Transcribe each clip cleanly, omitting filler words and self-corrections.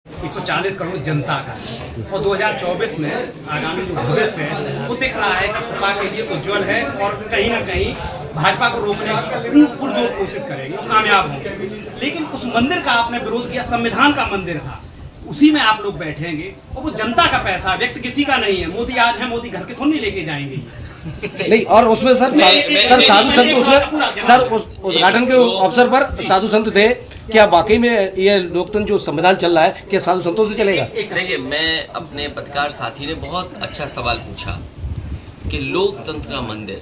140 करोड़ जनता का और 2024 में आगामी जो भविष्य है वो दिख रहा है कि सपा के लिए उज्जवल है और कहीं ना कहीं भाजपा को रोकने की पुरजोर कोशिश करेगी, वो कामयाब होंगे। लेकिन उस मंदिर का आपने विरोध किया, संविधान का मंदिर था, उसी में आप लोग बैठेंगे और वो जनता का पैसा, व्यक्ति किसी का नहीं है। मोदी आज है, मोदी घर के थोड़ी लेके जाएंगे नहीं। और उसमें सर साधु संत उसमें सर उस उद्घाटन के अवसर पर साधु संत थे। क्या वाकई में ये लोकतंत्र जो संविधान चल रहा है क्या साधु संतों से चलेगा? देखिए, मैं अपने पत्रकार साथी ने बहुत अच्छा सवाल पूछा कि लोकतंत्र का मंदिर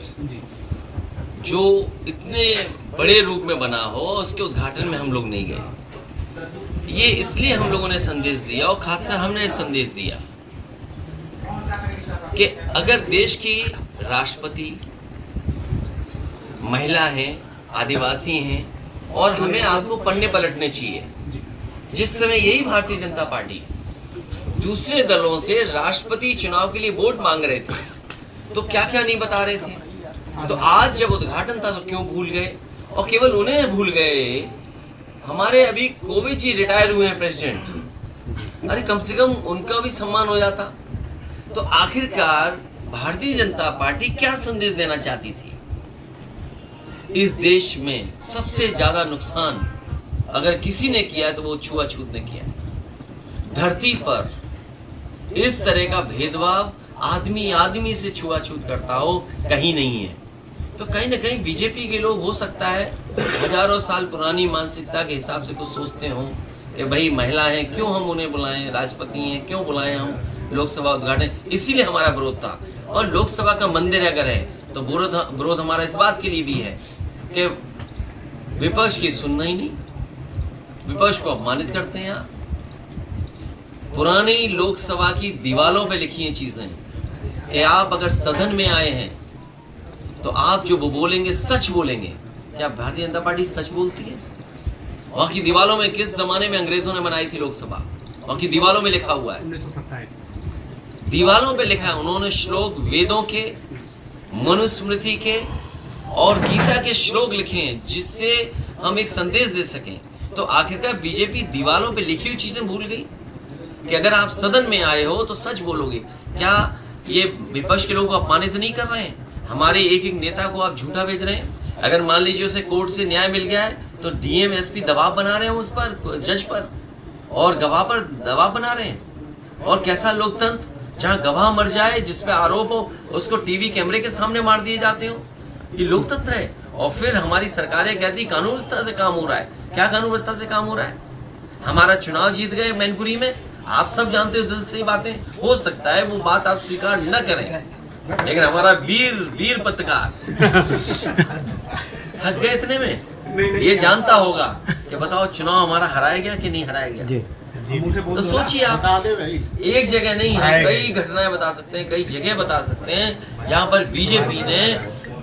जो इतने बड़े रूप में बना हो उसके उद्घाटन में हम लोग नहीं गए। ये इसलिए हम लोगों ने संदेश दिया और खासकर हमने संदेश दिया कि अगर देश की राष्ट्रपति महिला हैं, आदिवासी हैं और हमें आपको पढ़ने पलटने चाहिए। जिस समय यही भारतीय जनता पार्टी दूसरे दलों से राष्ट्रपति चुनाव के लिए वोट मांग रहे थे तो क्या क्या नहीं बता रहे थे, तो आज जब उद्घाटन था तो क्यों भूल गए? और केवल उन्हें भूल गए, हमारे अभी कोविंद जी रिटायर हुए हैं प्रेसिडेंट, अरे कम से कम उनका भी सम्मान हो जाता। तो आखिरकार भारतीय जनता पार्टी क्या संदेश देना चाहती थी? इस देश में सबसे ज्यादा नुकसान अगर किसी ने किया है तो वो छुआछूत ने किया है। धरती पर इस तरह का भेदभाव आदमी आदमी से छुआछूत करता हो कहीं नहीं है। तो कहीं ना कहीं बीजेपी के लोग हो सकता है हजारों साल पुरानी मानसिकता के हिसाब से कुछ सोचते हो कि भाई महिला है क्यों हम उन्हें बुलाएं, राष्ट्रपति हैं क्यों बुलाएं हम लोकसभा उद्घाटन, इसीलिए हमारा विरोध था। और लोकसभा का मंदिर अगर है तो विरोध हमारा इस बात के लिए भी है कि विपक्ष की सुनना ही नहीं, विपक्ष को अपमानित करते हैं आप। पुरानी लोकसभा की दीवारों पे लिखी हैं चीजें कि आप अगर सदन में आए हैं तो आप जो वो बोलेंगे सच बोलेंगे। क्या भारतीय जनता पार्टी सच बोलती है? वहां की दीवारों में किस जमाने में अंग्रेजों ने बनाई थी लोकसभा, वहां की दीवारों में लिखा हुआ है, 1927 दीवारों पे लिखा है। उन्होंने श्लोक वेदों के, मनुस्मृति के और गीता के श्लोक लिखे हैं जिससे हम एक संदेश दे सकें। तो आखिरकार बीजेपी दीवारों पे लिखी हुई चीजें भूल गई कि अगर आप सदन में आए हो तो सच बोलोगे। क्या ये विपक्ष के लोगों को अपमानित नहीं कर रहे हैं? हमारे एक एक नेता को आप झूठा भेज रहे हैं। अगर मान लीजिए उसे कोर्ट से न्याय मिल गया है तो डीएम एसपी दबाव बना रहे हैं उस पर, जज पर और गवाह पर दबाव बना रहे हैं। और कैसा लोकतंत्र जहां गवाह मर जाए, जिस पे आरोप हो, उसको टीवी कैमरे के सामने मार दिए जाते हो, ये लोकतंत्र है। और फिर हमारी सरकारें कहती कानून व्यवस्था से काम हो रहा है। क्या कानून व्यवस्था से काम हो रहा है? हमारा चुनाव जीत गए मैनपुरी में, आप सब जानते हो दिल से बातें। हो सकता है वो बात आप स्वीकार न करें, लेकिन हमारा वीर पत्रकार थक गए इतने में, ये जानता होगा कि बताओ चुनाव हमारा हराया गया कि नहीं हराया गया। तो सोचिए आप, एक जगह नहीं है, कई घटनाएं बता सकते हैं, कई जगह बता सकते हैं जहां पर बीजेपी ने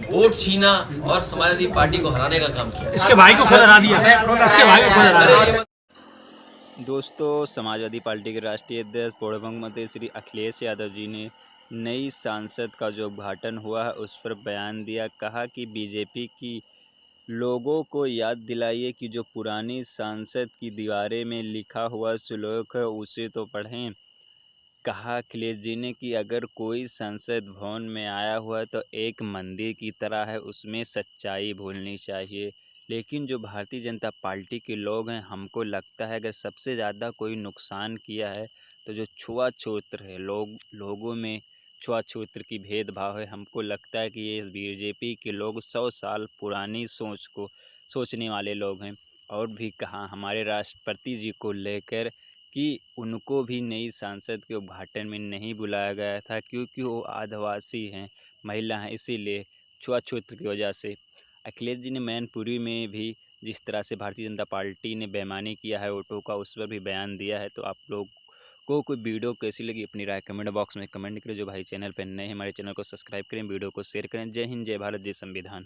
वोट छीना और समाजवादी पार्टी को हराने का काम किया। इसके भाई को खुद हरा दिया, इसके भाई को खुद हरा दिया। दोस्तों, समाजवादी पार्टी के राष्ट्रीय अध्यक्ष पूर्व मुख्यमंत्री श्री अखिलेश यादव जी ने नई सांसद का जो उद्घाटन हुआ है उस पर बयान दिया। कहा कि बीजेपी की लोगों को याद दिलाइए कि जो पुरानी सांसद की दीवारें में लिखा हुआ श्लोक है उसे तो पढ़ें। कहा अखिलेश जी ने कि अगर कोई संसद भवन में आया हुआ है तो एक मंदिर की तरह है, उसमें सच्चाई भूलनी चाहिए। लेकिन जो भारतीय जनता पार्टी के लोग हैं, हमको लगता है अगर सबसे ज़्यादा कोई नुकसान किया है तो जो छुआछूत है, लोगों में छुआछूत की भेदभाव है। हमको लगता है कि ये बीजेपी के लोग 100 साल पुरानी सोच को सोचने वाले लोग हैं। और भी कहा हमारे राष्ट्रपति जी को लेकर कि उनको भी नई सांसद के उद्घाटन में नहीं बुलाया गया था क्योंकि वो आदिवासी हैं, महिला हैं, इसीलिए छुआछूत की वजह से। अखिलेश जी ने मैनपुरी में भी जिस तरह से भारतीय जनता पार्टी ने बेईमानी किया है वोटों का, उस पर भी बयान दिया है। तो आप लोग को कोई वीडियो कैसी लगी अपनी राय कमेंट बॉक्स में कमेंट करें। जो भाई चैनल पर नए हैं हमारे चैनल को सब्सक्राइब करें, वीडियो को शेयर करें। जय हिंद, जय भारत, जय संविधान।